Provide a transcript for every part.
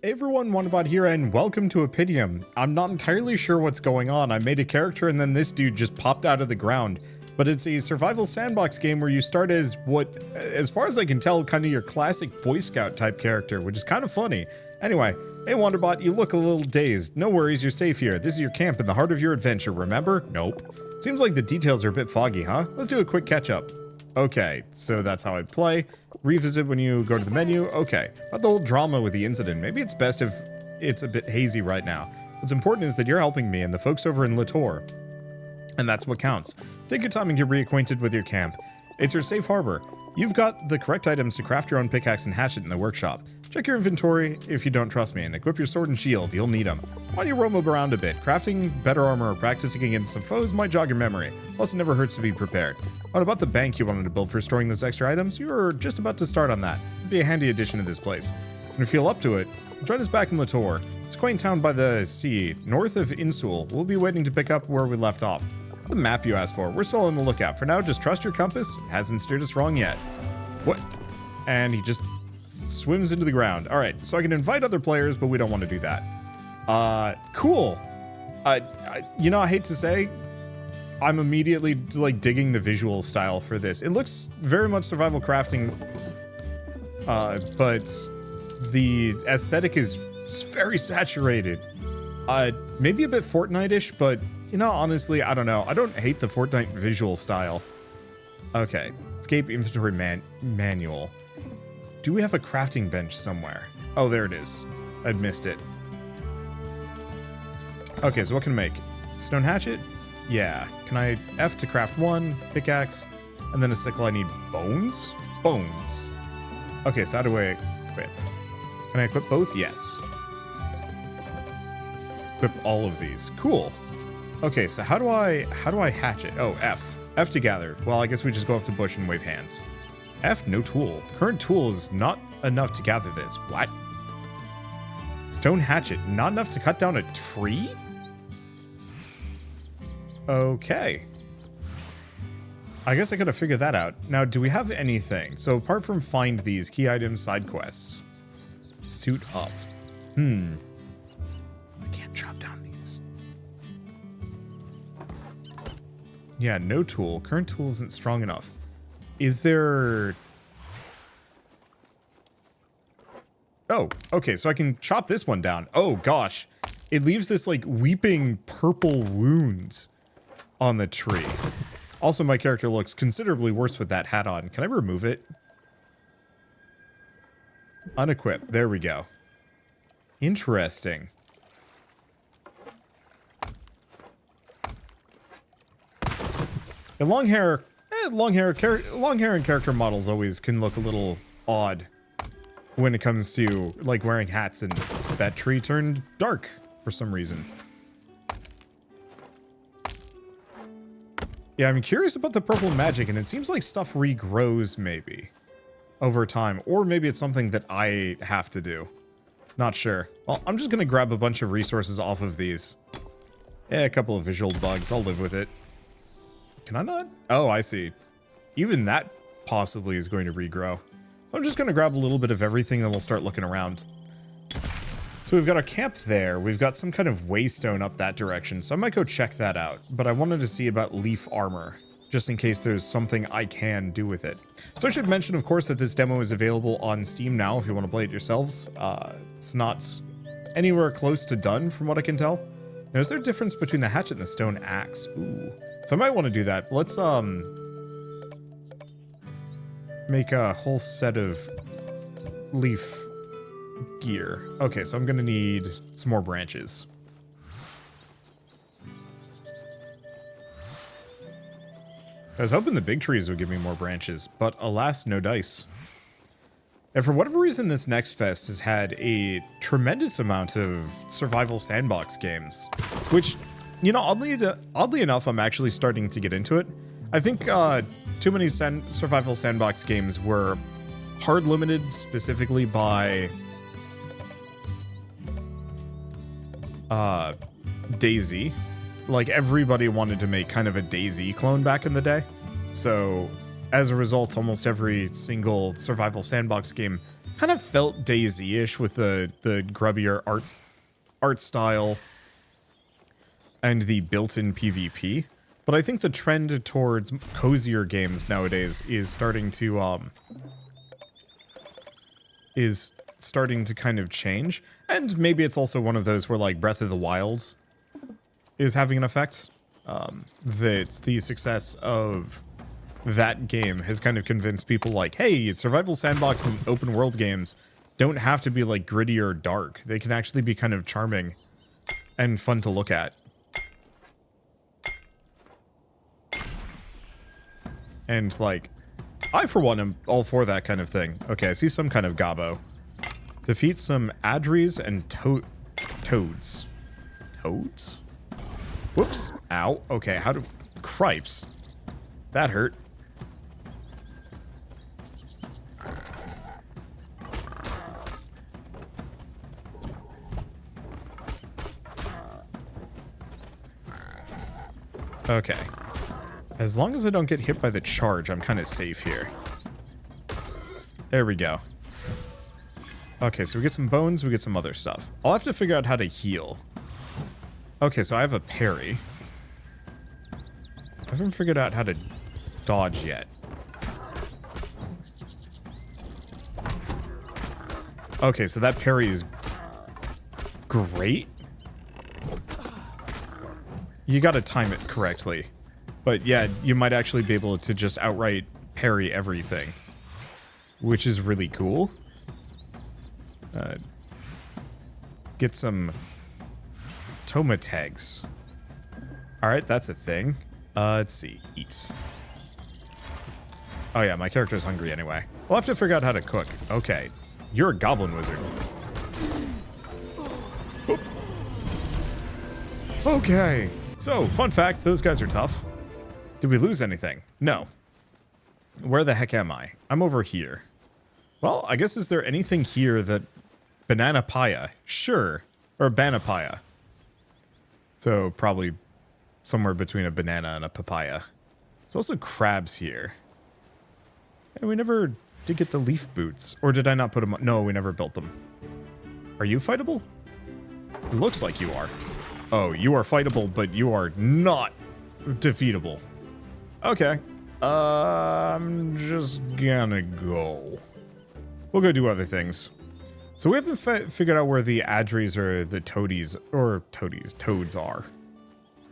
Hey everyone, Wanderbot here, and welcome to Oppidum. I'm not entirely sure what's going on. I made a character and then this dude just popped out of the ground. But it's a survival sandbox game where you start as what, as far as I can tell, kind of your classic Boy Scout type character, which is kind of funny. Anyway, hey Wanderbot, you look a little dazed. No worries, you're safe here. This is your camp in the heart of your adventure, remember? Nope. Seems like the details are a bit foggy, huh? Let's do a quick catch up. Okay, so that's how I play. Revisit when you go to the menu. Okay, about the whole drama with the incident. Maybe it's best if it's a bit hazy right now. What's important is that you're helping me and the folks over in Latour. And that's what counts. Take your time and get reacquainted with your camp. It's your safe harbor. You've got the correct items to craft your own pickaxe and hatchet in the workshop. Check your inventory if you don't trust me, and equip your sword and shield. You'll need them. Why don't you roam around a bit? Crafting better armor or practicing against some foes might jog your memory. Plus, it never hurts to be prepared. What about the bank you wanted to build for storing those extra items? You're just about to start on that. It'd be a handy addition to this place. And if you feel up to it, join us back in Latour. It's a quaint town by the sea, north of Insul. We'll be waiting to pick up where we left off. The map you asked for. We're still on the lookout. For now, just trust your compass. It hasn't steered us wrong yet. What? And he just swims into the ground. All right, so I can invite other players, but we don't want to do that. Cool. You know, I hate to say, I'm immediately like digging the visual style for this. It looks very much survival crafting, but the aesthetic is very saturated. Maybe a bit Fortnite-ish, but you know, honestly, I don't know. I don't hate the Fortnite visual style. Okay, escape inventory manual. Do we have a crafting bench somewhere? Oh, there it is. I'd missed it. Okay, so what can I make? Stone hatchet? Yeah. Can I F to craft one, pickaxe, and then a sickle? I need bones? Bones. Okay, so how do I equip? Can I equip both? Yes. Equip all of these. Cool. Okay, so how do I hatch it? Oh, F. F to gather. Well, I guess we just go up to bush and wave hands. F, no tool. Current tool is not enough to gather this. What? Stone hatchet, not enough to cut down a tree? Okay. I guess I gotta figure that out. Now, do we have anything? So apart from find these, key items, side quests. Suit up. I can't chop down these. Yeah, no tool. Current tool isn't strong enough. Is there... Oh, okay, so I can chop this one down. Oh, gosh. It leaves this, like, weeping purple wound on the tree. Also, my character looks considerably worse with that hat on. Can I remove it? Unequip. There we go. Interesting. And long hair and character models always can look a little odd when it comes to like wearing hats, and that tree turned dark for some reason. Yeah, I'm curious about the purple magic, and it seems like stuff regrows maybe over time, or maybe it's something that I have to do. Not sure. Well, I'm just gonna grab a bunch of resources off of these. Yeah, a couple of visual bugs. I'll live with it. Can I not? Oh, I see. Even that possibly is going to regrow. So I'm just going to grab a little bit of everything and we'll start looking around. So we've got our camp there. We've got some kind of waystone up that direction. So I might go check that out. But I wanted to see about leaf armor, just in case there's something I can do with it. So I should mention, of course, that this demo is available on Steam now if you want to play it yourselves. It's not anywhere close to done from what I can tell. Now, is there a difference between the hatchet and the stone axe? Ooh. So I might want to do that. Let's make a whole set of leaf gear. Okay, so I'm gonna need some more branches. I was hoping the big trees would give me more branches, but alas, no dice. And for whatever reason, this next fest has had a tremendous amount of survival sandbox games, which, you know, oddly enough, I'm actually starting to get into it. I think too many survival sandbox games were hard limited specifically by DayZ. Like, everybody wanted to make kind of a DayZ clone back in the day. So as a result, almost every single survival sandbox game Kind of felt DayZ-ish with the grubbier art style and the built-in PvP. But I think the trend towards cozier games nowadays is starting to kind of change. And maybe it's also one of those where, like, Breath of the Wild is having an effect. That the success of that game has kind of convinced people, like, hey, survival sandbox and open world games don't have to be, like, gritty or dark. They can actually be kind of charming and fun to look at. And, like, I, for one, am all for that kind of thing. Okay, I see some kind of gobbo. Defeat some adries and toads. Toads? Whoops. Ow. Okay, how do... Cripes. That hurt. Okay. As long as I don't get hit by the charge, I'm kind of safe here. There we go. Okay, so we get some bones, we get some other stuff. I'll have to figure out how to heal. Okay, so I have a parry. I haven't figured out how to dodge yet. Okay, so that parry is great. You gotta time it correctly. But yeah, you might actually be able to just outright parry everything. Which is really cool. Get some Toma tags. Alright, that's a thing. Let's see. Eat. Oh yeah, my character's hungry anyway. We'll have to figure out how to cook. Okay. You're a goblin wizard. Oop. Okay. So, fun fact, those guys are tough. Did we lose anything? No. Where the heck am I? I'm over here. Well, I guess is there anything here that... Banana paya. Sure. Or banapaya. So, probably somewhere between a banana and a papaya. There's also crabs here. And we never did get the leaf boots. Or did I not put them on? No, we never built them. Are you fightable? It looks like you are. Oh, you are fightable, but you are not defeatable. Okay. I'm just gonna go. We'll go do other things. So we haven't figured out where the adries or the toadies, or toads are.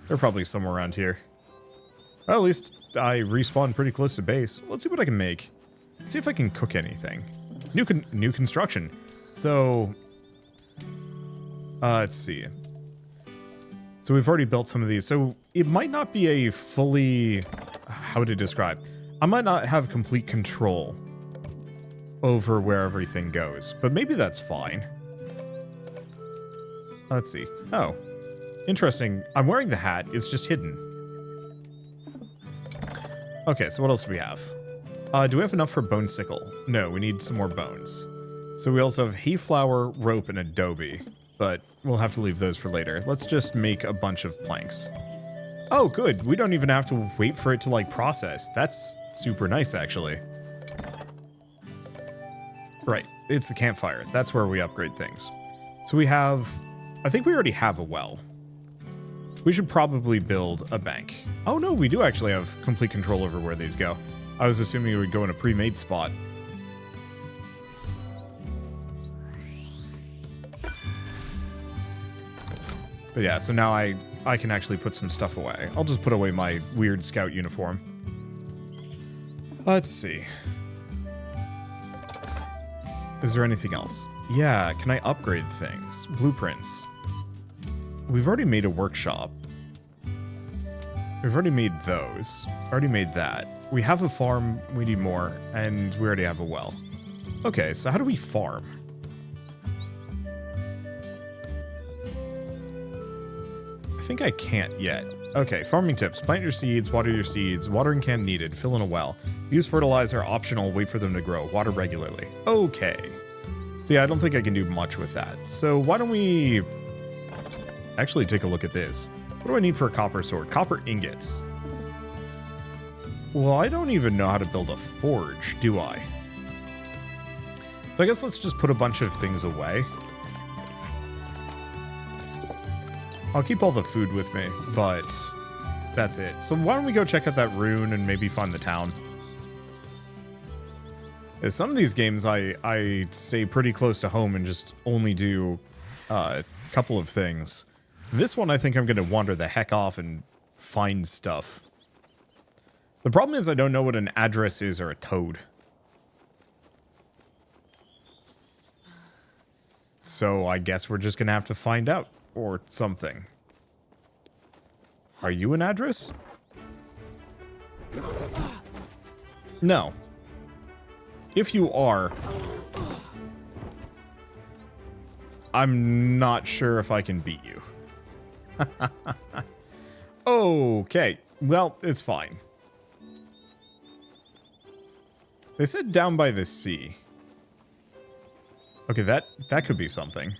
They're probably somewhere around here. Well, at least I respawned pretty close to base. Let's see what I can make. Let's see if I can cook anything. New construction. So, let's see. So we've already built some of these. So it might not be a fully, how to describe? I might not have complete control over where everything goes, but maybe that's fine. Let's see. Oh, interesting. I'm wearing the hat. It's just hidden. Okay, so what else do we have? Do we have enough for bone sickle? No, we need some more bones. So we also have hay flour, rope, and adobe, but we'll have to leave those for later. Let's just make a bunch of planks. Oh, good. We don't even have to wait for it to, like, process. That's super nice, actually. Right, it's the campfire. That's where we upgrade things. So we have... I think we already have a well. We should probably build a bank. Oh no, we do actually have complete control over where these go. I was assuming it would go in a pre-made spot. But yeah, so now I can actually put some stuff away. I'll just put away my weird scout uniform. Let's see. Is there anything else? Yeah, can I upgrade things? Blueprints. We've already made a workshop. We've already made those. Already made that. We have a farm, we need more, and we already have a well. Okay, so how do we farm? I think I can't yet. Okay, farming tips. Plant your seeds, watering can needed, fill in a well. Use fertilizer, optional, wait for them to grow. Water regularly. Okay. So yeah, I don't think I can do much with that. So why don't we actually take a look at this. What do I need for a copper sword? Copper ingots. Well, I don't even know how to build a forge, do I? So I guess let's just put a bunch of things away. I'll keep all the food with me, but that's it. So why don't we go check out that rune and maybe find the town? In some of these games, I stay pretty close to home and just only do a couple of things. This one, I think I'm going to wander the heck off and find stuff. The problem is I don't know what an address is or a toad. So I guess we're just going to have to find out. Or something. Are you an address? No. If you are, I'm not sure if I can beat you. Okay. Well, it's fine. They said down by the sea. Okay, that could be something.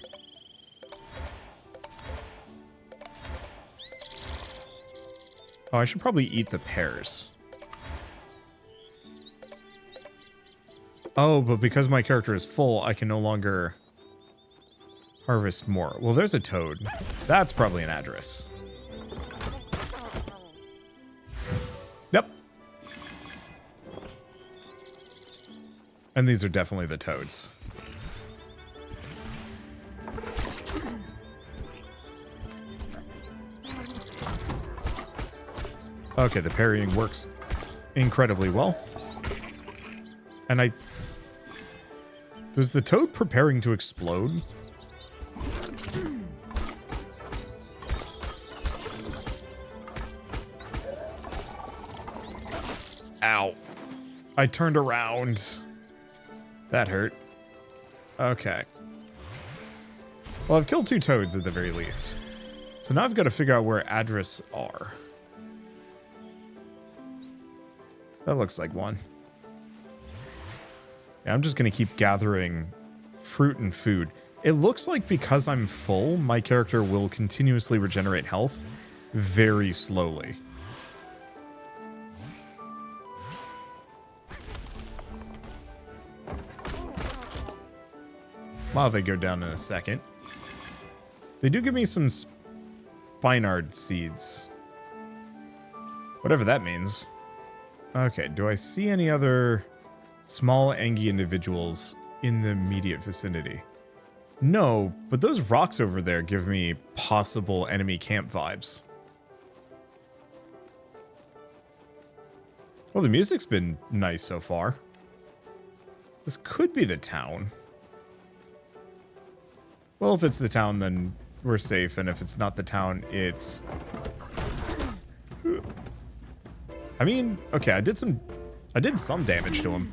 Oh, I should probably eat the pears. Oh, but because my character is full, I can no longer harvest more. Well, there's a toad. That's probably an address. Yep. And these are definitely the toads. Okay, the parrying works incredibly well. And was the toad preparing to explode? Ow. I turned around. That hurt. Okay. Well, I've killed 2 toads at the very least. So now I've got to figure out where address are. That looks like one. Yeah, I'm just going to keep gathering fruit and food. It looks like because I'm full, my character will continuously regenerate health very slowly. Wow, they go down in a second. They do give me some spinard seeds. Whatever that means. Okay, do I see any other small Angie individuals in the immediate vicinity? No, but those rocks over there give me possible enemy camp vibes. Well, the music's been nice so far. This could be the town. Well, if it's the town, then we're safe, and if it's not the town, it's... I mean, okay, I did some damage to him.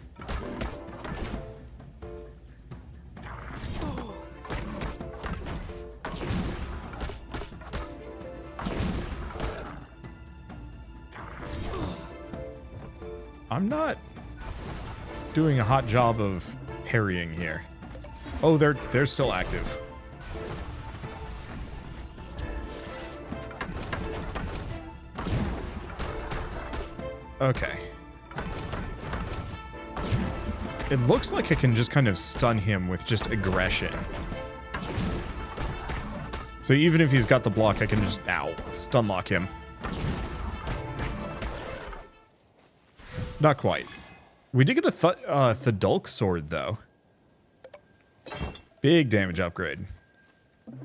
I'm not doing a hot job of parrying here. Oh, they're still active. Okay. It looks like I can just kind of stun him with just aggression. So even if he's got the block, I can just, stun lock him. Not quite. We did get a Thudulk sword, though. Big damage upgrade.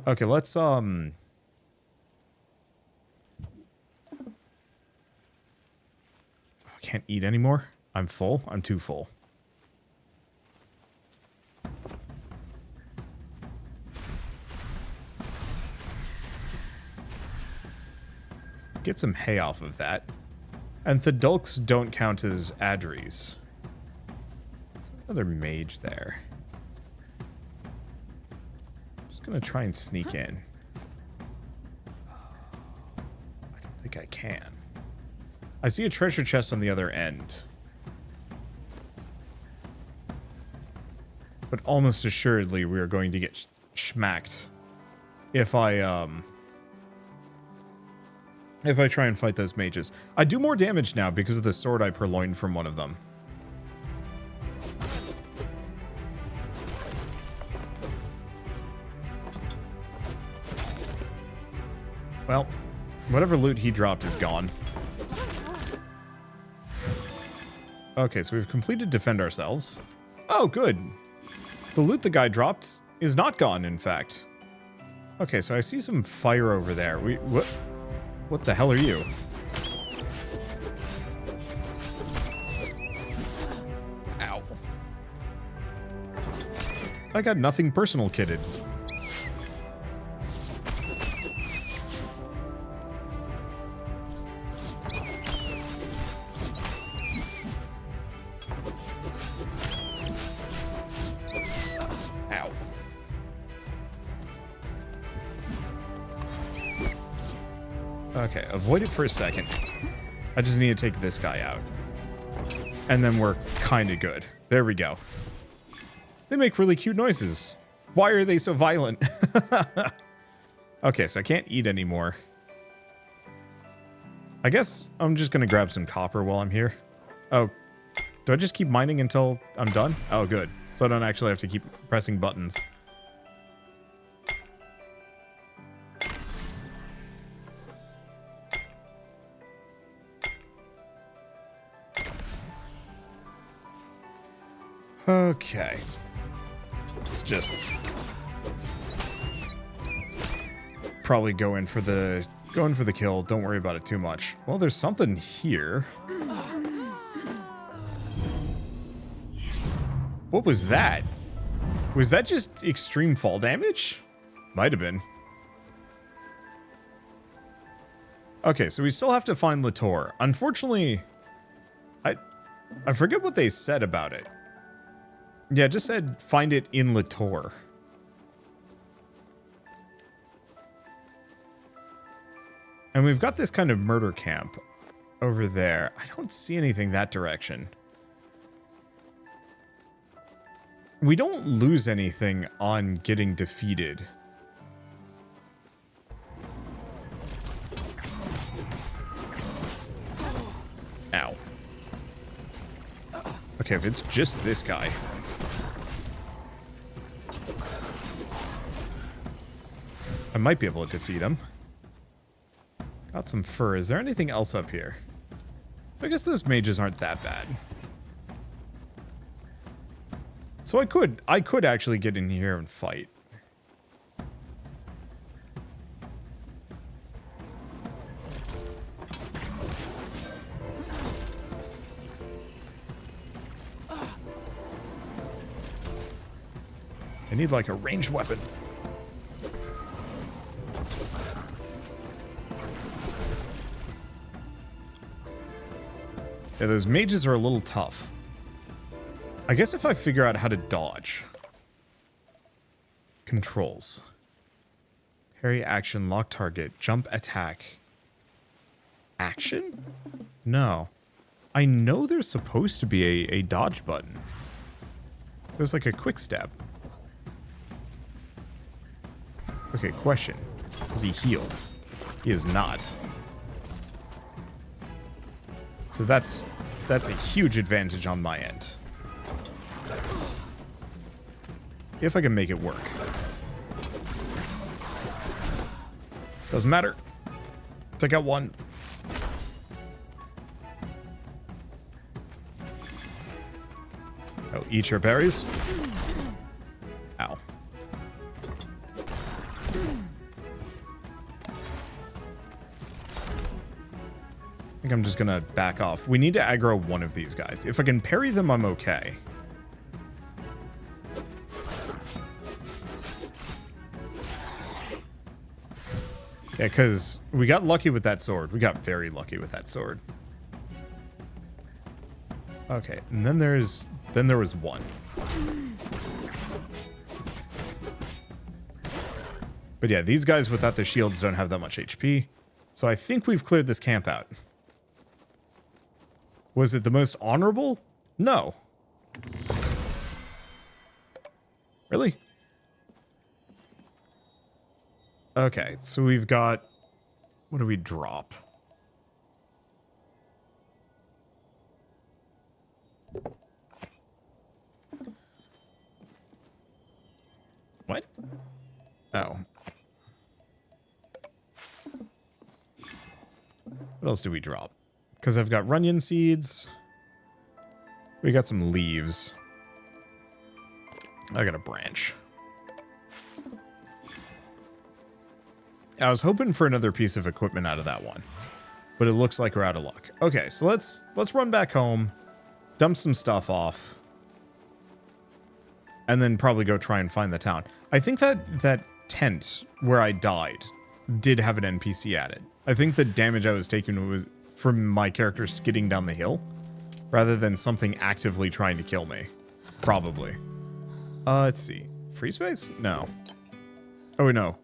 Okay, let's, can't eat anymore. I'm full. I'm too full. Get some hay off of that. And Thudulks don't count as adries. Another mage there. Just gonna try and sneak in. I don't think I can. I see a treasure chest on the other end. But almost assuredly we are going to get schmacked if I try and fight those mages. I do more damage now because of the sword I purloined from one of them. Well, whatever loot he dropped is gone. Okay, so we've completed Defend Ourselves. Oh, good. The loot the guy dropped is not gone, in fact. Okay, so I see some fire over there. What the hell are you? Ow. I got nothing personal kitted. Ow. Okay, avoid it for a second. I just need to take this guy out. And then we're kind of good. There we go. They make really cute noises. Why are they so violent? Okay, so I can't eat anymore. I guess I'm just gonna grab some copper while I'm here. Oh, do I just keep mining until I'm done? Oh, good. So I don't actually have to keep pressing buttons. Okay. Let's just probably go in for the kill. Don't worry about it too much. Well, there's something here. What was that? Was that just extreme fall damage? Might have been. Okay, so we still have to find Latour. Unfortunately, I forget what they said about it. Yeah, it just said find it in Latour. And we've got this kind of murder camp over there. I don't see anything that direction. We don't lose anything on getting defeated. Ow. Okay, if it's just this guy. I might be able to defeat him. Got some fur. Is there anything else up here? So I guess those mages aren't that bad. So I could actually get in here and fight. I need like a ranged weapon. Yeah, those mages are a little tough. I guess if I figure out how to dodge. Controls. Parry, action, lock target, jump, attack. Action? No. I know there's supposed to be a dodge button. There's like a quick step. Okay, question. Is he healed? He is not. So that's a huge advantage on my end. If I can make it work. Doesn't matter. Take out one. Oh, eat your berries. Ow. I think I'm just gonna back off. We need to aggro one of these guys. If I can parry them, I'm okay. Yeah, because we got lucky with that sword. We got very lucky with that sword. Okay, and then there was one. But yeah, these guys without the shields don't have that much HP. So I think we've cleared this camp out. Was it the most honorable? No. Really? Okay, so we've got... What do we drop? What? Oh. What else do we drop? Because I've got runyon seeds. We got some leaves. I got a branch. I was hoping for another piece of equipment out of that one, but it looks like we're out of luck. Okay, so let's run back home, dump some stuff off, and then probably go try and find the town. I think that tent where I died did have an NPC added. I think the damage I was taking was from my character skidding down the hill, rather than something actively trying to kill me. Probably. Let's see. Free space? No. Oh, no.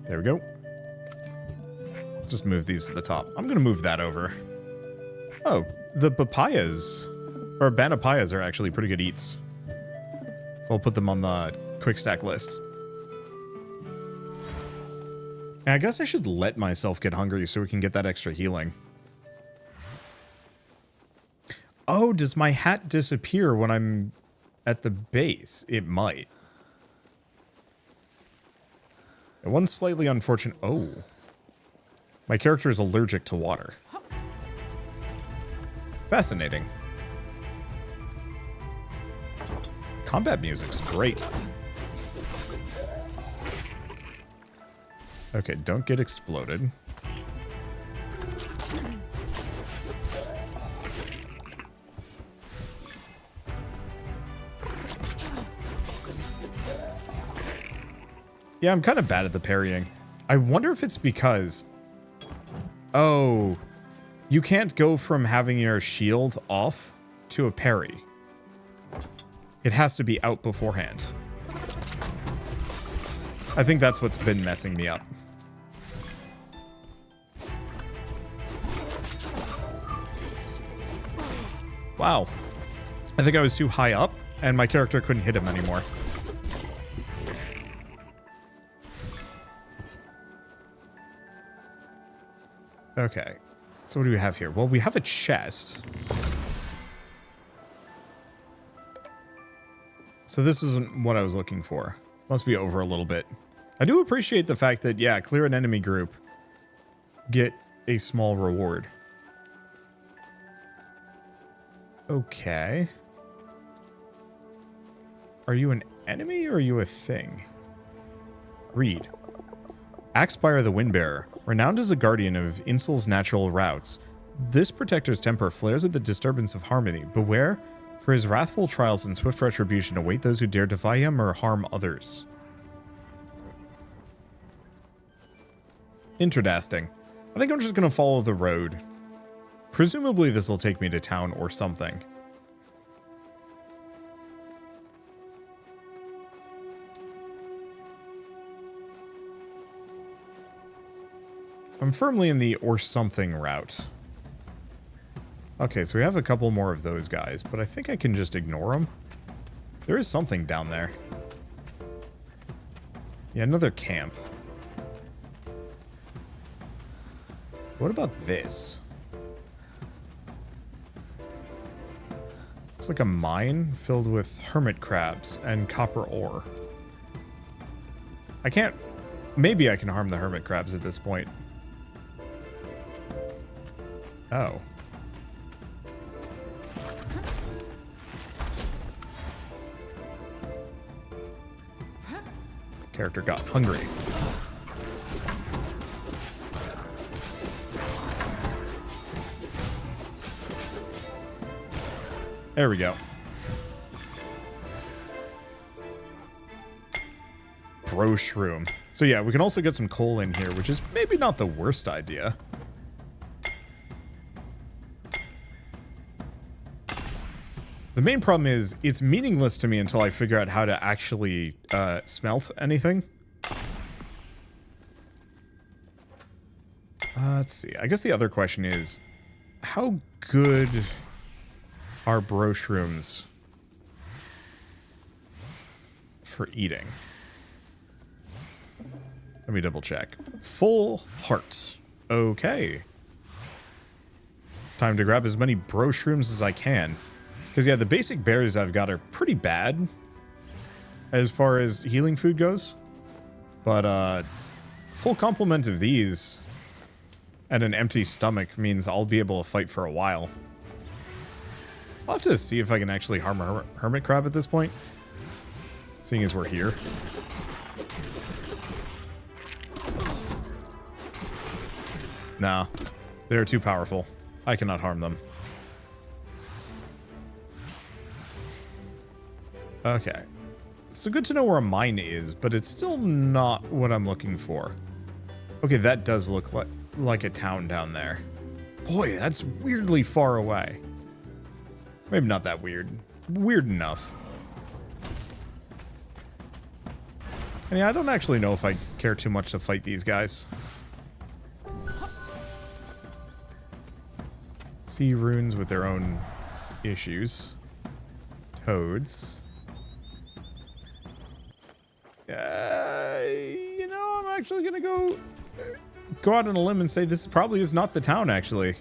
There we go. Just move these to the top. I'm going to move that over. Oh, the papayas, or banapayas, are actually pretty good eats. So I'll put them on the quick stack list. And I guess I should let myself get hungry so we can get that extra healing. Oh, does my hat disappear when I'm at the base? It might. And one slightly unfortunate... Oh. My character is allergic to water. Fascinating. Combat music's great. Okay, don't get exploded. Yeah, I'm kind of bad at the parrying. I wonder if it's because... Oh, you can't go from having your shield off to a parry. It has to be out beforehand. I think that's what's been messing me up. Wow. I think I was too high up, and my character couldn't hit him anymore. Okay. So what do we have here? Well, we have a chest. So this isn't what I was looking for. Must be over a little bit. I do appreciate the fact that, yeah, clear an enemy group. Get a small reward. Okay. Are you an enemy or are you a thing? Read. Axspire the Windbearer. Renowned as a guardian of Insul's natural routes, this protector's temper flares at the disturbance of harmony. Beware, for his wrathful trials and swift retribution await those who dare defy him or harm others. Interesting. I think I'm just going to follow the road. Presumably this will take me to town or something. I'm firmly in the or something route. Okay, so we have a couple more of those guys, but I think I can just ignore them. There is something down there. Yeah, another camp. What about this? It's like a mine filled with hermit crabs and copper ore. I can't... Maybe I can harm the hermit crabs at this point. Oh. Character got hungry. There we go. Bro shroom. So yeah, we can also get some coal in here, which is maybe not the worst idea. The main problem is, it's meaningless to me until I figure out how to actually smelt anything. Let's see. I guess the other question is, how good are bro shrooms for eating? Let me double check. Full heart. Okay. Time to grab as many bro shrooms as I can. Because, yeah, the basic berries I've got are pretty bad. as far as healing food goes. But full complement of these and an empty stomach means I'll be able to fight for a while. I'll have to see if I can actually harm a hermit crab at this point, seeing as we're here. Nah, they're too powerful. I cannot harm them. Okay. So good to know where a mine is, but it's still not what I'm looking for. Okay, that does look like a town down there. Boy, that's weirdly far away. Maybe not that weird. Weird enough. And yeah, I don't actually know if I care too much to fight these guys. Sea runes with their own issues. Toads. You know, I'm actually gonna go out on a limb and say this probably is not the town, actually.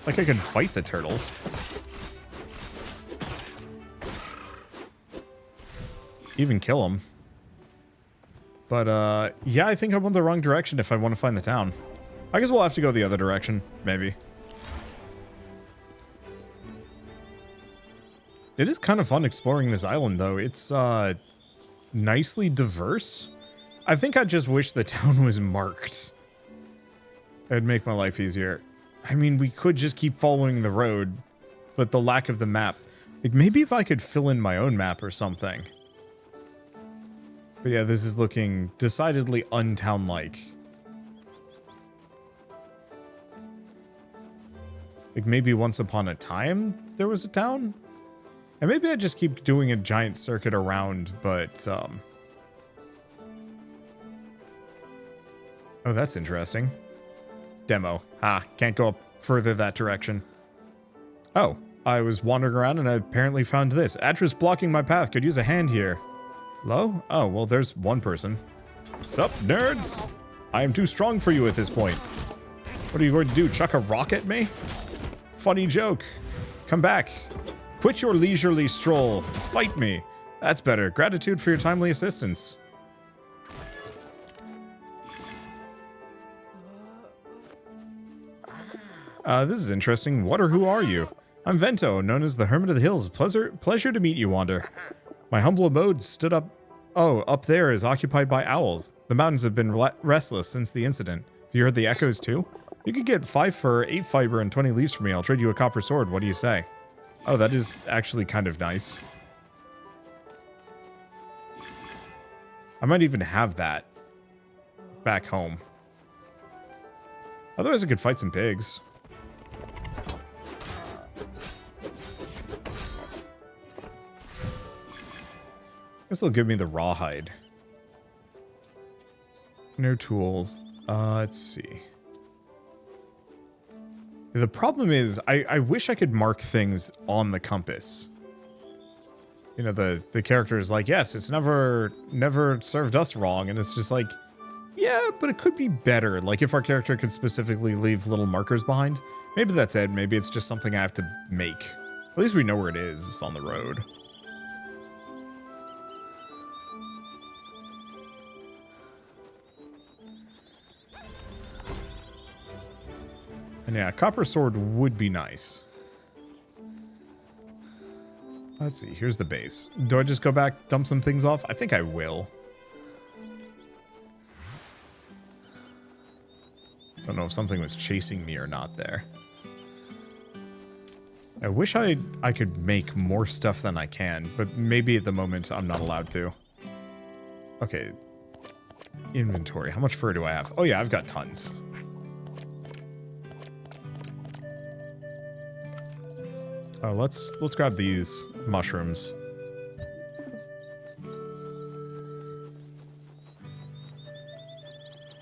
Like I could fight the turtles. Even kill them. But, yeah, I think I went the wrong direction if I want to find the town. I guess we'll have to go the other direction, maybe. It is kind of fun exploring this island, though. It's, nicely diverse. I think I just wish the town was marked. It'd make my life easier. I mean, we could just keep following the road, but the lack of the map. Like, maybe if I could fill in my own map or something. But yeah, this is looking decidedly untown-like. Like, maybe once upon a time there was a town? And maybe I just keep doing a giant circuit around, but, Oh, that's interesting. Demo. Can't go up further that direction. Oh, I was wandering around and I apparently found this. Atris blocking my path. Could use a hand here. Hello? Oh, well, there's one person. Sup, nerds? I am too strong for you at this point. What are you going to do, chuck a rock at me? Funny joke. Come back. Quit your leisurely stroll. Fight me. That's better. Gratitude for your timely assistance. This is interesting. What or who are you? I'm Vento, known as the Hermit of the Hills. Pleasure to meet you, Wander. My humble abode stood up... Oh, up there is occupied by owls. The mountains have been restless since the incident. Have you heard the echoes too? You could get 5 fur, 8 fiber, and 20 leaves from me. I'll trade you a copper sword. What do you say? Oh, that is actually kind of nice. I might even have that back home. Otherwise, I could fight some pigs. Guess they'll give me the rawhide. No tools. Let's see. The problem is, I wish I could mark things on the compass. You know, the character is like, yes, it's never served us wrong, and it's just like, yeah, but it could be better. Like, if our character could specifically leave little markers behind. Maybe that's it. Maybe it's just something I have to make. At least we know where it is. It's on the road. And yeah, copper sword would be nice. Let's see, here's the base. Do I just go back, dump some things off? I think I will. Don't know if something was chasing me or not there. I wish I could make more stuff than I can, but maybe at the moment I'm not allowed to. Okay. Inventory. How much fur do I have? Oh yeah, I've got tons. Oh, let's grab these mushrooms.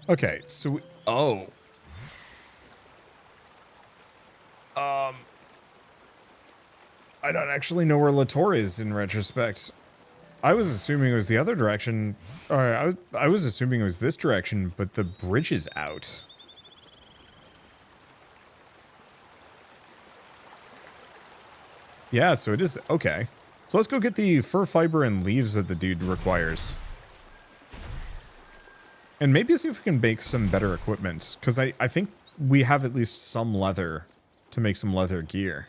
Okay, so we, I don't actually know where Latour is in retrospect. I was assuming it was the other direction. Or I was assuming it was this direction, but the bridge is out. Yeah, so it is. Okay. So let's go get the fur fiber and leaves that the dude requires. And maybe see if we can make some better equipment. Because I think we have at least some leather to make some leather gear.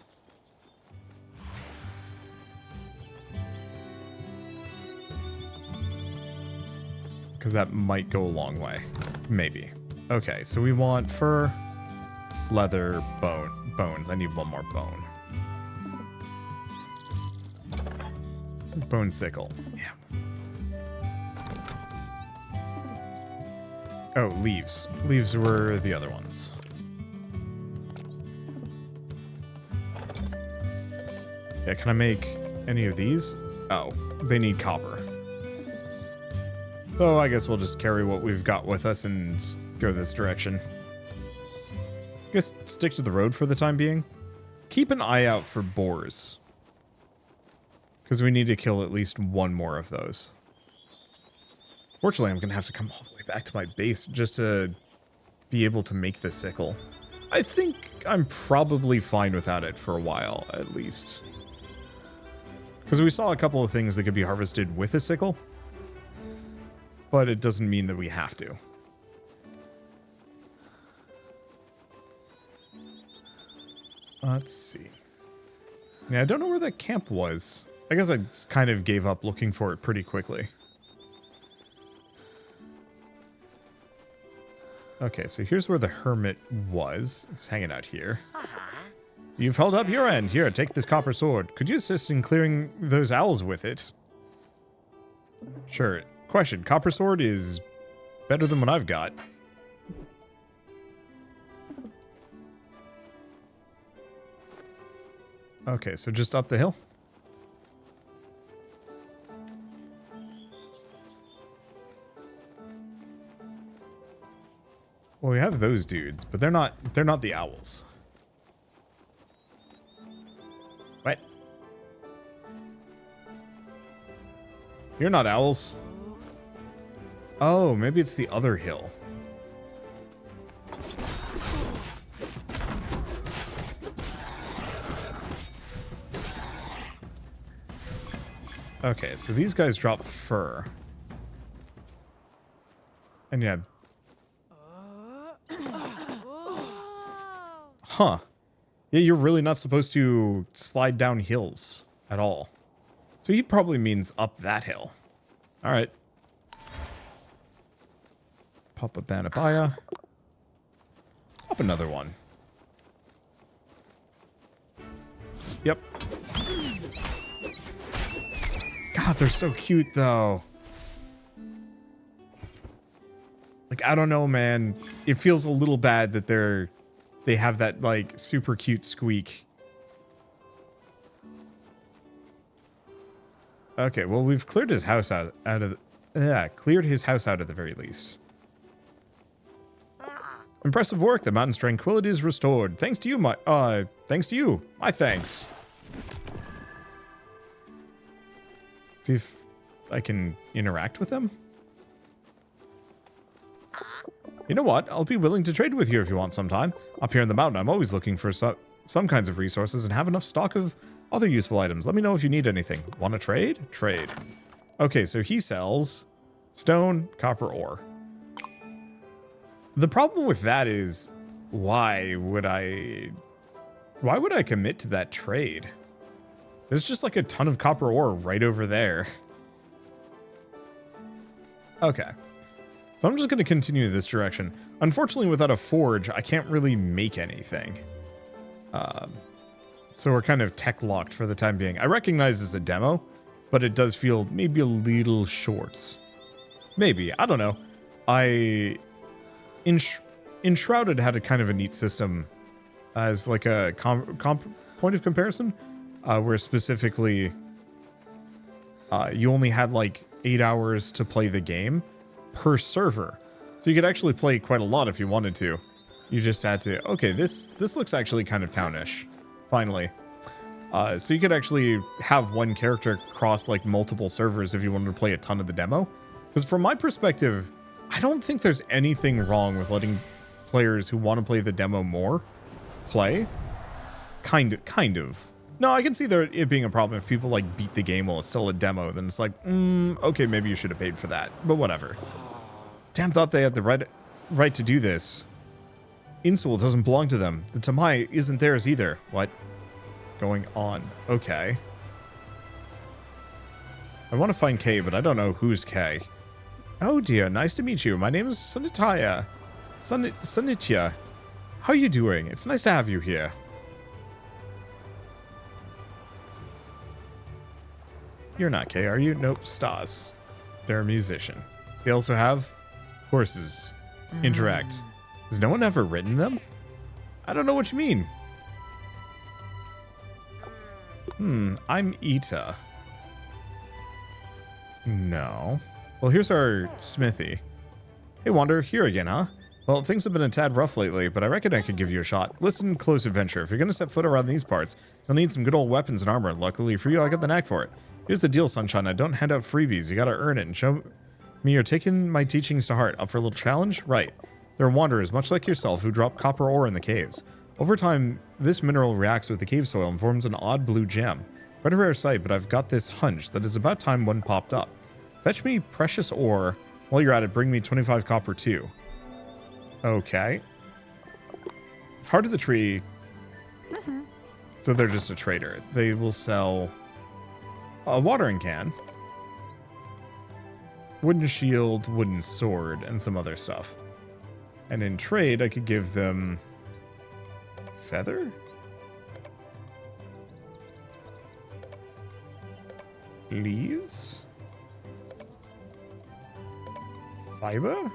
Because that might go a long way. Maybe. Okay, so we want fur, leather, bones. I need one more bone. Bone sickle. Yeah. Oh, leaves. Leaves were the other ones. Yeah, can I make any of these? Oh, they need copper. So I guess we'll just carry what we've got with us and go this direction. Guess stick to the road for the time being. Keep an eye out for boars. Because we need to kill at least one more of those. Fortunately, I'm going to have to come all the way back to my base just to be able to make the sickle. I think I'm probably fine without it for a while, at least. Because we saw a couple of things that could be harvested with a sickle. But it doesn't mean that we have to. Let's see. Yeah, I don't know where that camp was. I guess I kind of gave up looking for it pretty quickly. Okay, so here's where the hermit was. He's hanging out here. You've held up your end. Here, take this copper sword. Could you assist in clearing those owls with it? Sure. Question, copper sword is better than what I've got. Okay, so just up the hill. Well, we have those dudes, but they're not the owls. What? You're not owls. Oh, maybe it's the other hill. Okay, so these guys drop fur. And yeah. Huh. Yeah, you're really not supposed to slide down hills at all. So he probably means up that hill. Alright. Pop a Banabaya. Pop another one. Yep. God, they're so cute, though. Like, I don't know, man. It feels a little bad that they have that, like, super cute squeak. Okay, well, we've cleared his house out of cleared his house out at the very least. Impressive work. The mountain's tranquility is restored. Thanks to you, thanks to you. My thanks. See if I can interact with him. You know what? I'll be willing to trade with you if you want sometime. Up here in the mountain, I'm always looking for some kinds of resources and have enough stock of other useful items. Let me know if you need anything. Want to trade? Trade. Okay, so he sells stone, copper, ore. The problem with that is, why would I commit to that trade? There's just like a ton of copper ore right over there. Okay. So I'm just going to continue this direction. Unfortunately, without a forge, I can't really make anything. So we're kind of tech locked for the time being. I recognize this as a demo, but it does feel maybe a little short. Maybe. I don't know. Enshrouded had a kind of a neat system as like a point of comparison, where specifically you only had like 8 hours to play the game per server. So you could actually play quite a lot if you wanted to. You just had to, okay, this looks actually kind of townish. Finally. So you could actually have one character cross like multiple servers if you wanted to play a ton of the demo. Because from my perspective, I don't think there's anything wrong with letting players who want to play the demo more play. Kind of. No, I can see there it being a problem if people like beat the game while it's still a demo. Then it's like, okay, maybe you should have paid for that. But whatever. Damn, thought they had the right to do this. Insul doesn't belong to them. The Tamai isn't theirs either. What? What's going on? Okay. I want to find Kay, but I don't know who's Kay. Oh dear, nice to meet you. My name is Sunitaya. Sunitya. How are you doing? It's nice to have you here. You're not Kay, are you? Nope, Stas. They're a musician. They also have horses. Interact. Has no one ever written them? I don't know what you mean. I'm Ita. No. Well, here's our smithy. Hey, Wander, here again, huh? Well, things have been a tad rough lately, but I reckon I could give you a shot. Listen, close adventure. If you're gonna set foot around these parts, you'll need some good old weapons and armor. Luckily for you, I got the knack for it. Here's the deal, Sunshine. I don't hand out freebies. You gotta earn it and show me you're taking my teachings to heart. Up for a little challenge? Right. There are wanderers, much like yourself, who drop copper ore in the caves. Over time, this mineral reacts with the cave soil and forms an odd blue gem. Quite a rare sight, but I've got this hunch that it's about time one popped up. Fetch me precious ore. While you're at it, bring me 25 copper too. Okay. Heart of the tree. So they're just a trader. They will sell a watering can, wooden shield, wooden sword, and some other stuff. And in trade, I could give them feather? Leaves? Fiber?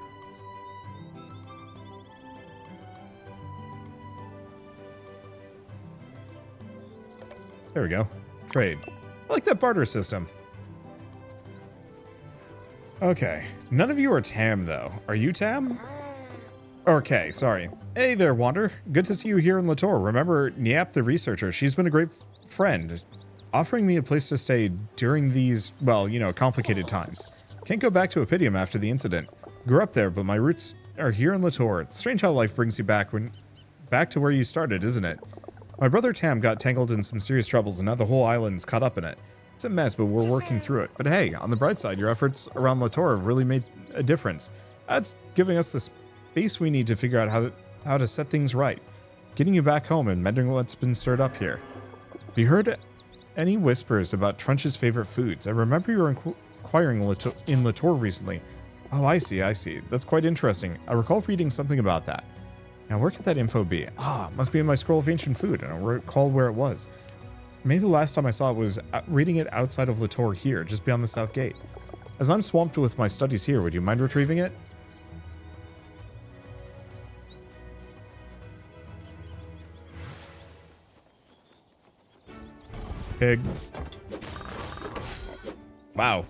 There we go. Trade. I like that barter system. Okay. None of you are Tam, though. Are you Tam? Okay, sorry. Hey there, Wander. Good to see you here in Latour. Remember Niap, the researcher? She's been a great friend, offering me a place to stay during these, well, you know, complicated times. Can't go back to Oppidum after the incident. Grew up there, but my roots are here in Latour. It's strange how life brings you back to where you started, isn't it? My brother Tam got tangled in some serious troubles, and now the whole island's caught up in it. It's a mess, but we're working through it. But hey, on the bright side, your efforts around Latour have really made a difference. That's giving us the space we need to figure out how to set things right. Getting you back home and mending what's been stirred up here. Have you heard any whispers about Trunch's favorite foods? I remember you were inquiring in Latour recently. Oh, I see. That's quite interesting. I recall reading something about that. Now, where could that info be? Must be in my scroll of ancient food. I don't recall where it was. Maybe the last time I saw it was reading it outside of Latour here, just beyond the south gate. As I'm swamped with my studies here, would you mind retrieving it? Pig. Wow.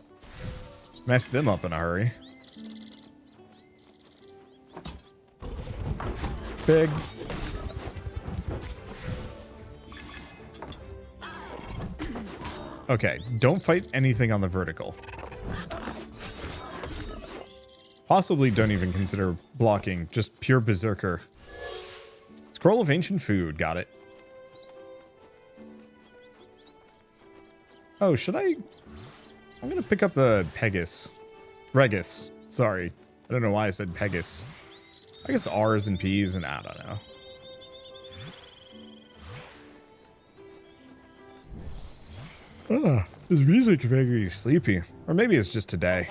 Messed them up in a hurry. Pig. Okay, don't fight anything on the vertical. Possibly don't even consider blocking, just pure berserker. Scroll of ancient food, got it. Oh, should I? I'm gonna pick up the Pegasus. Regus, sorry. I don't know why I said Pegasus. I guess R's and P's and I don't know. This music's very sleepy. Or maybe it's just today.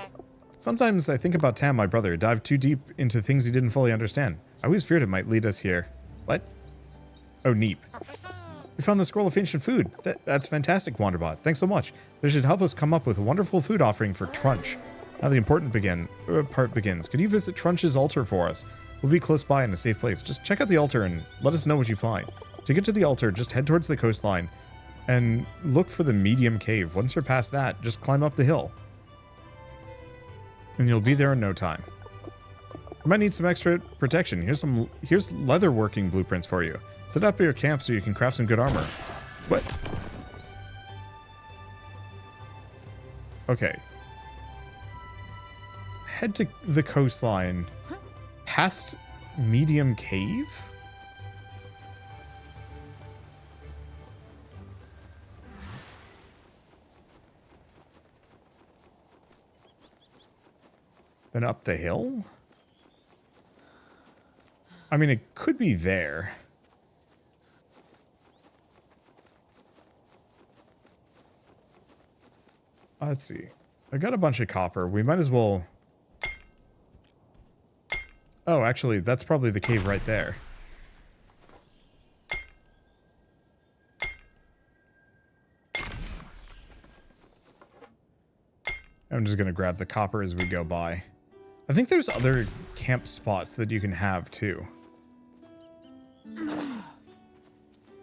Sometimes I think about Tam, my brother, dive too deep into things he didn't fully understand. I always feared it might lead us here. What? Oh, neat. We found the scroll of ancient food. That's fantastic, Wanderbot. Thanks so much. This should help us come up with a wonderful food offering for Trunch. Now the important part begins. Could you visit Trunch's altar for us? We'll be close by in a safe place. Just check out the altar and let us know what you find. To get to the altar, just head towards the coastline and look for the medium cave. Once you're past that, just climb up the hill. And you'll be there in no time. You might need some extra protection. Here's leather working blueprints for you. Set up your camp so you can craft some good armor. What? Okay. Head to the coastline. Past Medium Cave? Then up the hill? I mean, it could be there. Let's see. I got a bunch of copper. We might as well... Oh, actually, that's probably the cave right there. I'm just going to grab the copper as we go by. I think there's other camp spots that you can have, too.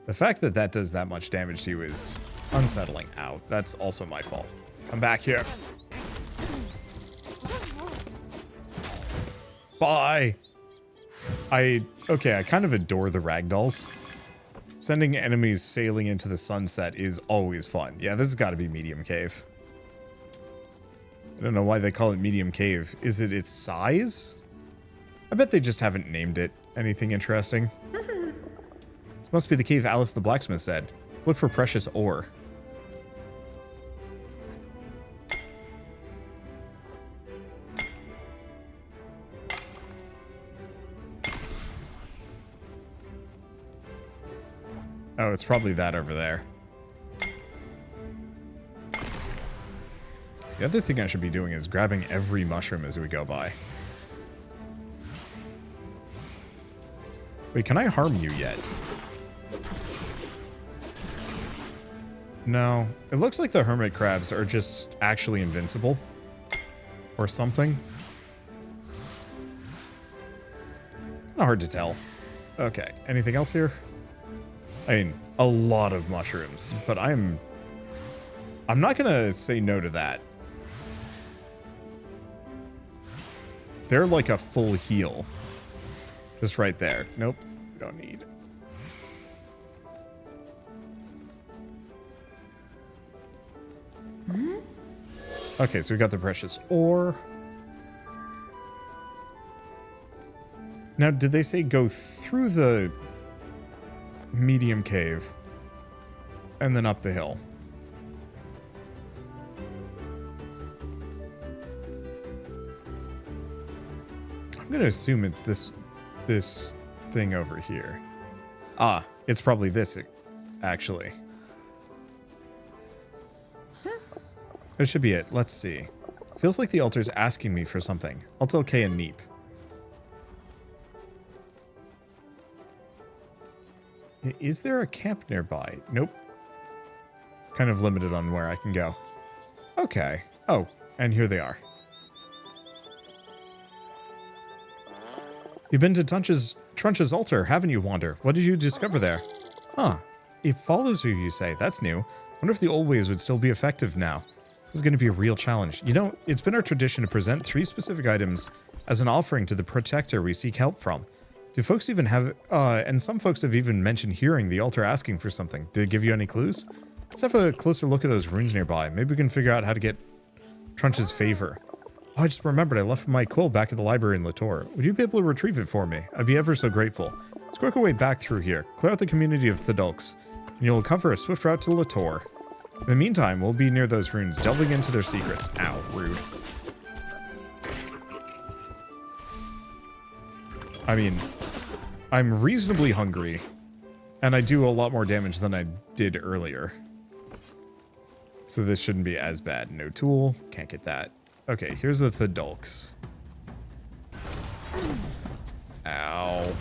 The fact that that does that much damage to you is unsettling. Ow, that's also my fault. Come back here. Bye! Okay, I kind of adore the ragdolls. Sending enemies sailing into the sunset is always fun. Yeah, this has got to be Medium Cave. I don't know why they call it Medium Cave. Is it its size? I bet they just haven't named it anything interesting. This must be the cave Alice the blacksmith said. Let's look for precious ore. Oh, it's probably that over there. The other thing I should be doing is grabbing every mushroom as we go by. Wait, can I harm you yet? No. It looks like the hermit crabs are just actually invincible. Or something. Not hard to tell. Okay, anything else here? I mean, a lot of mushrooms, but I'm not gonna say no to that. They're like a full heal. Just right there. Nope, we don't need. Okay, so we got the precious ore. Now, did they say go through the medium cave and then up the hill? I'm gonna assume it's this thing over here. Ah, it's probably this, actually. This should be it. Let's see. Feels like the altar's asking me for something. I'll tell Kay and Neep. Is there a camp nearby? Nope. Kind of limited on where I can go. Okay. Oh, and here they are. You've been to Trunch's altar, haven't you, Wander? What did you discover there? Huh. It follows you, you say. That's new. Wonder if the old ways would still be effective now. This is going to be a real challenge. You know, it's been our tradition to present 3 specific items as an offering to the protector we seek help from. Do folks even have, and some folks have even mentioned hearing the altar asking for something. Did it give you any clues? Let's have a closer look at those runes nearby. Maybe we can figure out how to get Trunch's favor. Oh, I just remembered I left my quill back at the library in Latour. Would you be able to retrieve it for me? I'd be ever so grateful. Let's work our way back through here. Clear out the community of Thedulks, and you'll cover a swift route to Latour. In the meantime, we'll be near those runes, delving into their secrets. Ow, rude. I mean, I'm reasonably hungry, and I do a lot more damage than I did earlier. So this shouldn't be as bad. No tool, can't get that. Okay, here's the Thedulks. Ow.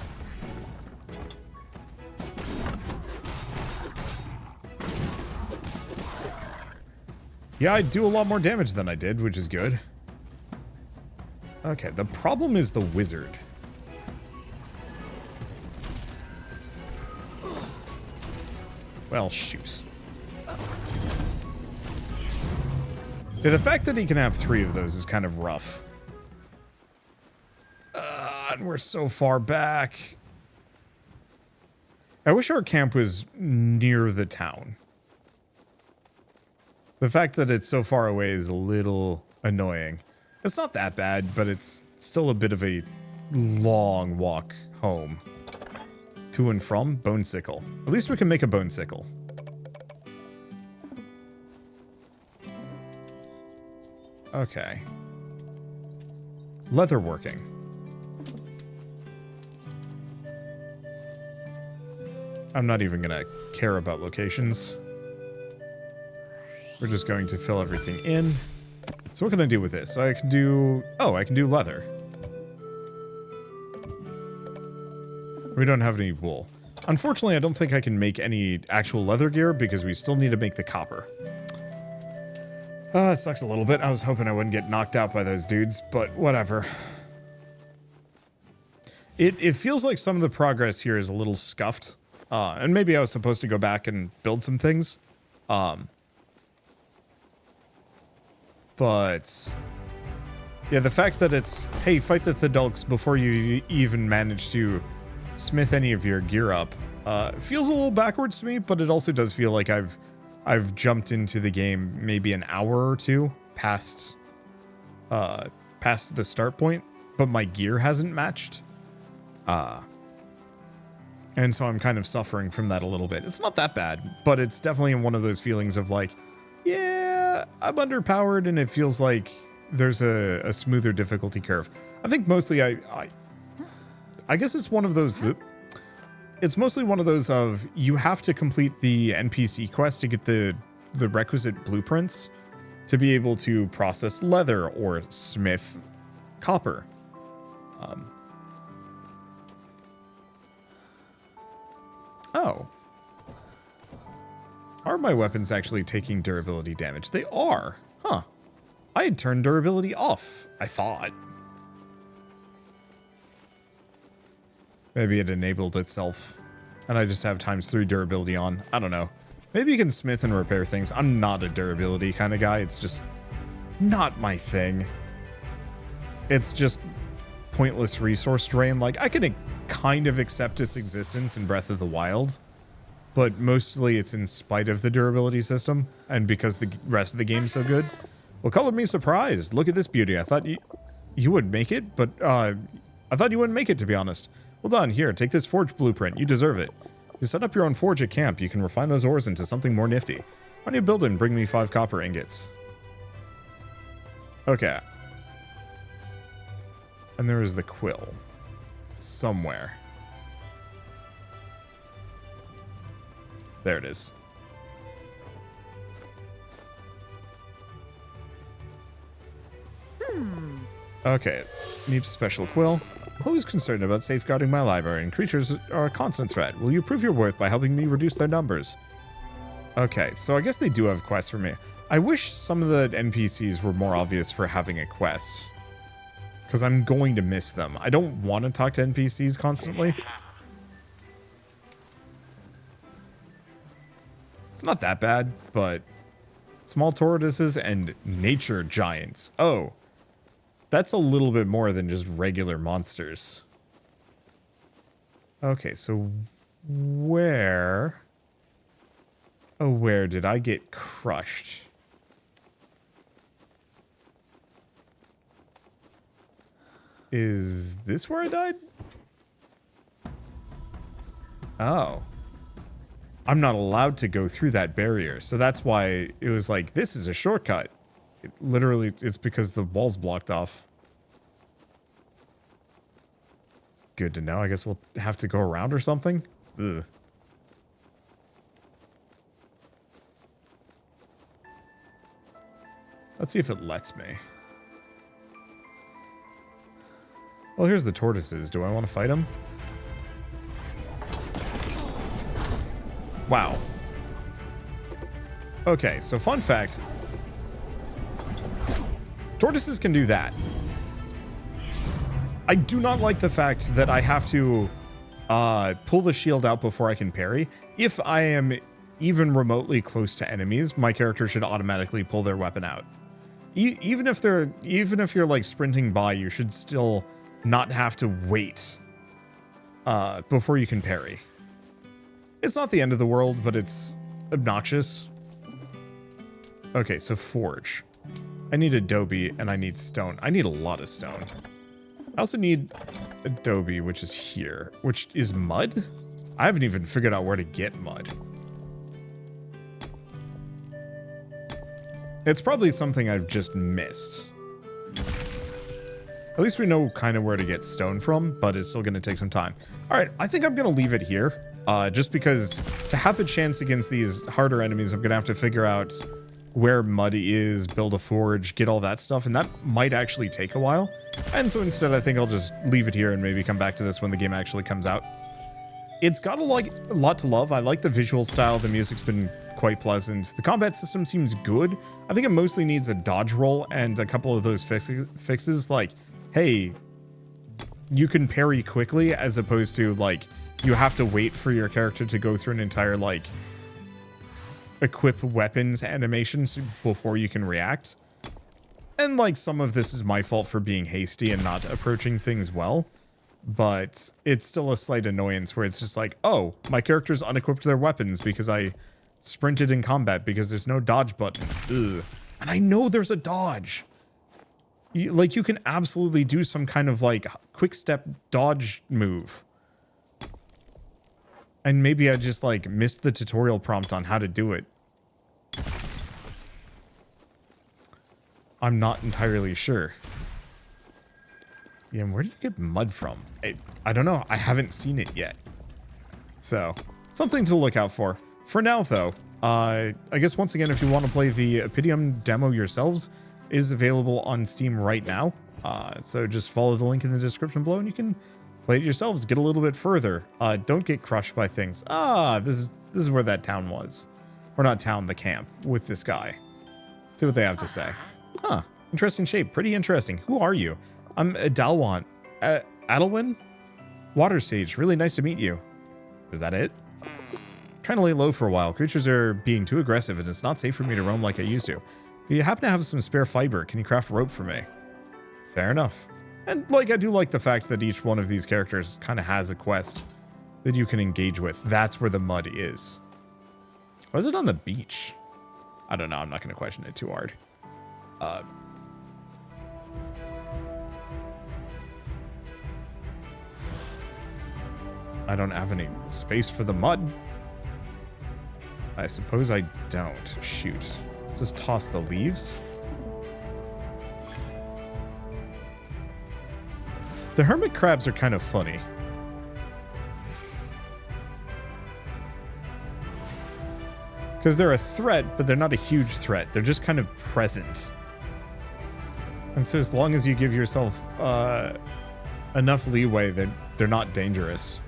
Yeah, I do a lot more damage than I did, which is good. Okay, the problem is the wizard. Well, shoot. Yeah, the fact that he can have 3 of those is kind of rough. And we're so far back. I wish our camp was near the town. The fact that it's so far away is a little annoying. It's not that bad, but it's still a bit of a long walk home. To and from bone sickle. At least we can make a bone sickle. Okay. Leatherworking. I'm not even gonna care about locations. We're just going to fill everything in. So what can I do with this? I can do... Oh, I can do leather. We don't have any wool. Unfortunately, I don't think I can make any actual leather gear because we still need to make the copper. It sucks a little bit. I was hoping I wouldn't get knocked out by those dudes, but whatever. It feels like some of the progress here is a little scuffed. And maybe I was supposed to go back and build some things. But yeah, the fact that it's, hey, fight the Thidulks before you even manage to smith any of your gear up, feels a little backwards to me, but it also does feel like I've jumped into the game maybe an hour or two past the start point, but my gear hasn't matched. And so I'm kind of suffering from that a little bit. It's not that bad, but it's definitely one of those feelings of like, yeah, I'm underpowered, and it feels like there's a smoother difficulty curve. I think mostly I guess it's one of those. It's mostly one of those of you have to complete the NPC quest to get the requisite blueprints to be able to process leather or smith copper. Oh. Are my weapons actually taking durability damage? They are. Huh. I had turned durability off, I thought. Maybe it enabled itself, and I just have ×3 durability on. I don't know. Maybe you can smith and repair things. I'm not a durability kind of guy. It's just not my thing. It's just pointless resource drain. Like, I can kind of accept its existence in Breath of the Wild, but mostly it's in spite of the durability system, and because the rest of the game's so good. Well, color me surprised. Look at this beauty. I thought you would make it, but I thought you wouldn't make it, to be honest. Well done. Here, take this forge blueprint. You deserve it. You set up your own forge at camp. You can refine those ores into something more nifty. Why don't you build it and bring me 5 copper ingots? Okay. And there is the quill. Somewhere. There it is. Okay. Needs special quill. I'm always concerned about safeguarding my library, and creatures are a constant threat. Will you prove your worth by helping me reduce their numbers? Okay, so I guess they do have quests for me. I wish some of the NPCs were more obvious for having a quest, because I'm going to miss them. I don't want to talk to NPCs constantly. It's not that bad, but small tortoises and nature giants. Oh, that's a little bit more than just regular monsters. Okay, so where... Oh, where did I get crushed? Is this where I died? Oh. I'm not allowed to go through that barrier, so that's why it was like, this is a shortcut. Literally, it's because the wall's blocked off. Good to know. I guess we'll have to go around or something. Ugh. Let's see if it lets me. Well, here's the tortoises. Do I want to fight them? Wow. Okay, so fun fact. Tortoises can do that. I do not like the fact that I have to pull the shield out before I can parry. If I am even remotely close to enemies, my character should automatically pull their weapon out. Even if you're like sprinting by, you should still not have to wait before you can parry. It's not the end of the world, but it's obnoxious. Okay, so forge. I need adobe and I need stone. I need a lot of stone. I also need adobe, which is here, which is mud? I haven't even figured out where to get mud. It's probably something I've just missed. At least we know kind of where to get stone from, but it's still going to take some time. All right, I think I'm going to leave it here. Just because to have a chance against these harder enemies, I'm going to have to figure out where mud is, build a forge, get all that stuff, and that might actually take a while. And so instead, I think I'll just leave it here and maybe come back to this when the game actually comes out. It's got a lot to love. I like the visual style. The music's been quite pleasant. The combat system seems good. I think it mostly needs a dodge roll and a couple of those fixes like, hey, you can parry quickly as opposed to like, you have to wait for your character to go through an entire like equip weapons animations before you can react. And like some of this is my fault for being hasty and not approaching things well, but it's still a slight annoyance where it's just like, oh, my character's unequipped their weapons because I sprinted in combat because there's no dodge button. Ugh. And I know there's a dodge. Like you can absolutely do some kind of like quick step dodge move. And maybe I just like missed the tutorial prompt on how to do it. I'm not entirely sure. Yeah, where do you get mud from? I don't know. I haven't seen it yet. So, something to look out for. For now, though, I guess once again, if you want to play the Oppidum demo yourselves, it is available on Steam right now. So just follow the link in the description below and you can play it yourselves, get a little bit further. Don't get crushed by things. This is where that town was. Or not town, the camp with this guy. See what they have to say. Huh, interesting shape, pretty interesting. Who are you? I'm Adalwan. Adalwin? Water Sage, really nice to meet you. Is that it? Trying to lay low for a while. Creatures are being too aggressive and it's not safe for me to roam like I used to. If you happen to have some spare fiber, can you craft rope for me? Fair enough. And like, I do like the fact that each one of these characters kind of has a quest that you can engage with. That's where the mud is. Why is it on the beach? I don't know. I'm not going to question it too hard. I don't have any space for the mud. I suppose I don't. Shoot. Just toss the leaves. The hermit crabs are kind of funny. Because they're a threat, but they're not a huge threat. They're just kind of present. And so as long as you give yourself enough leeway, they're not dangerous.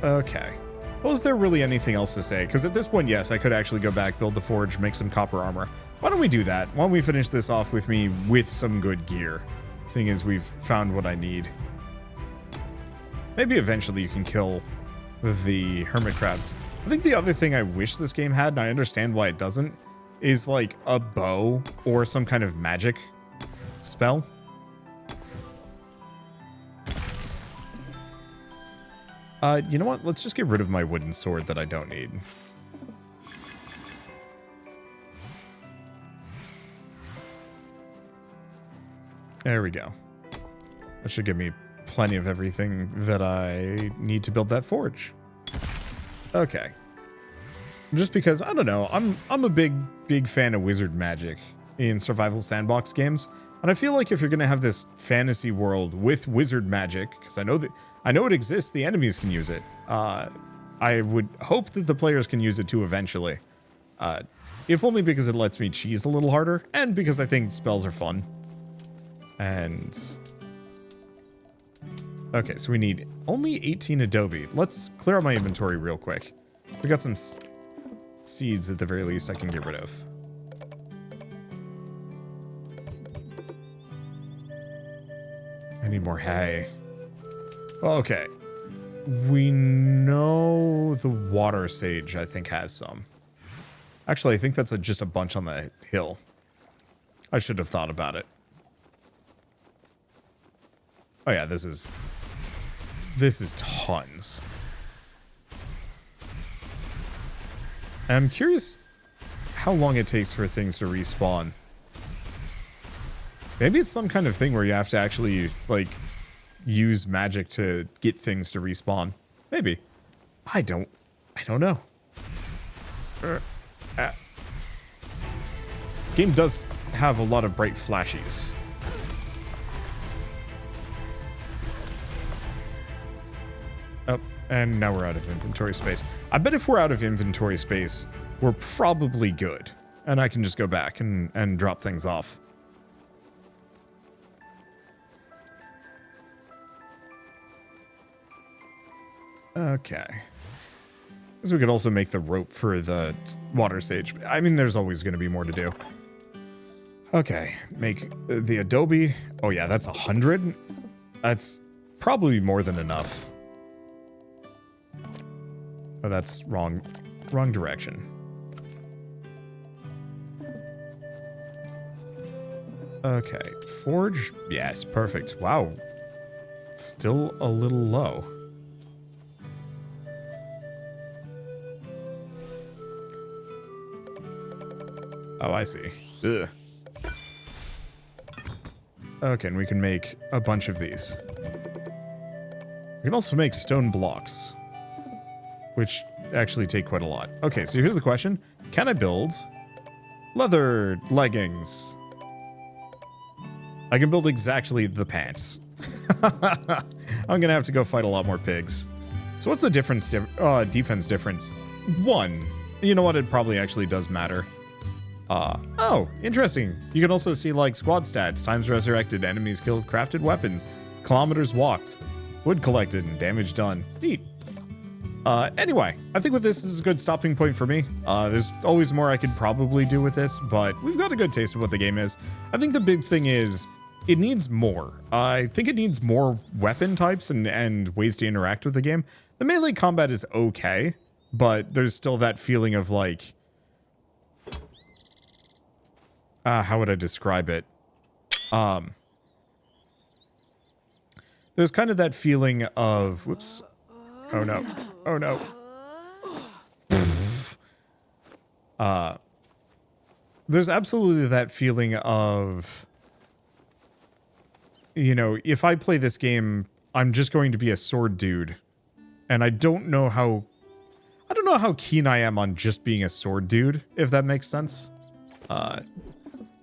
Okay. Well, is there really anything else to say? Because at this point, yes, I could actually go back, build the forge, make some copper armor. Why don't we do that? Why don't we finish this off with me with some good gear, seeing as we've found what I need. Maybe eventually you can kill the hermit crabs. I think the other thing I wish this game had, and I understand why it doesn't, is like a bow or some kind of magic spell. You know what? Let's just get rid of my wooden sword that I don't need. There we go. That should give me plenty of everything that I need to build that forge. Okay. Just because, I don't know, I'm a big fan of wizard magic in survival sandbox games. And I feel like if you're going to have this fantasy world with wizard magic, because I know it exists, the enemies can use it. I would hope that the players can use it too eventually. If only because it lets me cheese a little harder, and because I think spells are fun. And... okay, so we need only 18 adobe. Let's clear out my inventory real quick. We got some seeds at the very least I can get rid of. I need more hay. Okay. We know the water sage, I think, has some. Actually, I think that's just a bunch on the hill. I should have thought about it. Oh yeah, this is tons. I'm curious how long it takes for things to respawn. Maybe it's some kind of thing where you have to actually, like, use magic to get things to respawn. Maybe. I don't know. Game does have a lot of bright flashes. Oh, and now we're out of inventory space. I bet if we're out of inventory space, we're probably good. And I can just go back and drop things off. Okay. Because we could also make the rope for the water sage. I mean, there's always going to be more to do. Okay, make the adobe. Oh yeah, that's 100. That's probably more than enough. Oh, that's wrong direction. Okay, forge. Yes, perfect. Wow. Still a little low. Oh, I see. Ugh. Okay, and we can make a bunch of these. We can also make stone blocks, which actually take quite a lot. Okay, so here's the question. Can I build leather leggings? I can build exactly the pants. I'm gonna have to go fight a lot more pigs. So what's the difference? Defense difference? 1. You know what? It probably actually does matter. Oh, interesting. You can also see like squad stats, times resurrected, enemies killed, crafted weapons, kilometers walked, wood collected, and damage done. Neat. Anyway, I think with this is a good stopping point for me. There's always more I could probably do with this, but we've got a good taste of what the game is. I think the big thing is it needs more. I think it needs more weapon types and ways to interact with the game. The melee combat is okay, but there's still that feeling of like, how would I describe it? There's kind of that feeling of, whoops. Oh no. Oh no. There's absolutely that feeling of, you know, if I play this game, I'm just going to be a sword dude. And I don't know how keen I am on just being a sword dude, if that makes sense.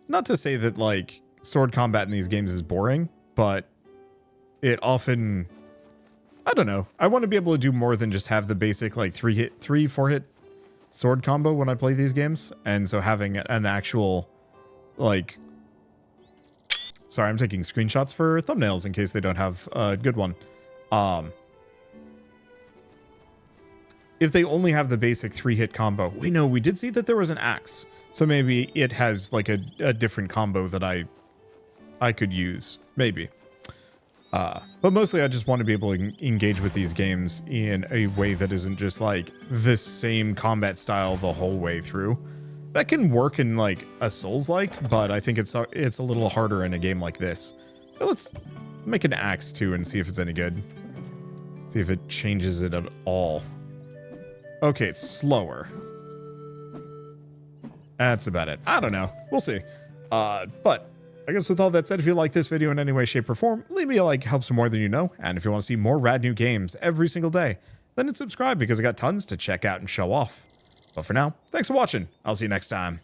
Not to say that, like, sword combat in these games is boring, but it often, I don't know. I want to be able to do more than just have the basic, like, 4 hit sword combo when I play these games. And so having an actual, like, sorry, I'm taking screenshots for thumbnails in case they don't have a good one. If they only have the basic 3-hit combo, we know we did see that there was an axe. So maybe it has like a different combo that I could use, maybe. But mostly I just want to be able to engage with these games in a way that isn't just like the same combat style the whole way through. That can work in like a Souls-like, but I think it's a little harder in a game like this. So let's make an axe too and see if it's any good. See if it changes it at all. Okay, it's slower. That's about it. I don't know. We'll see. But I guess with all that said, if you like this video in any way, shape, or form, leave me a like, helps more than you know. And if you want to see more rad new games every single day, then hit subscribe because I got tons to check out and show off. But for now, thanks for watching. I'll see you next time.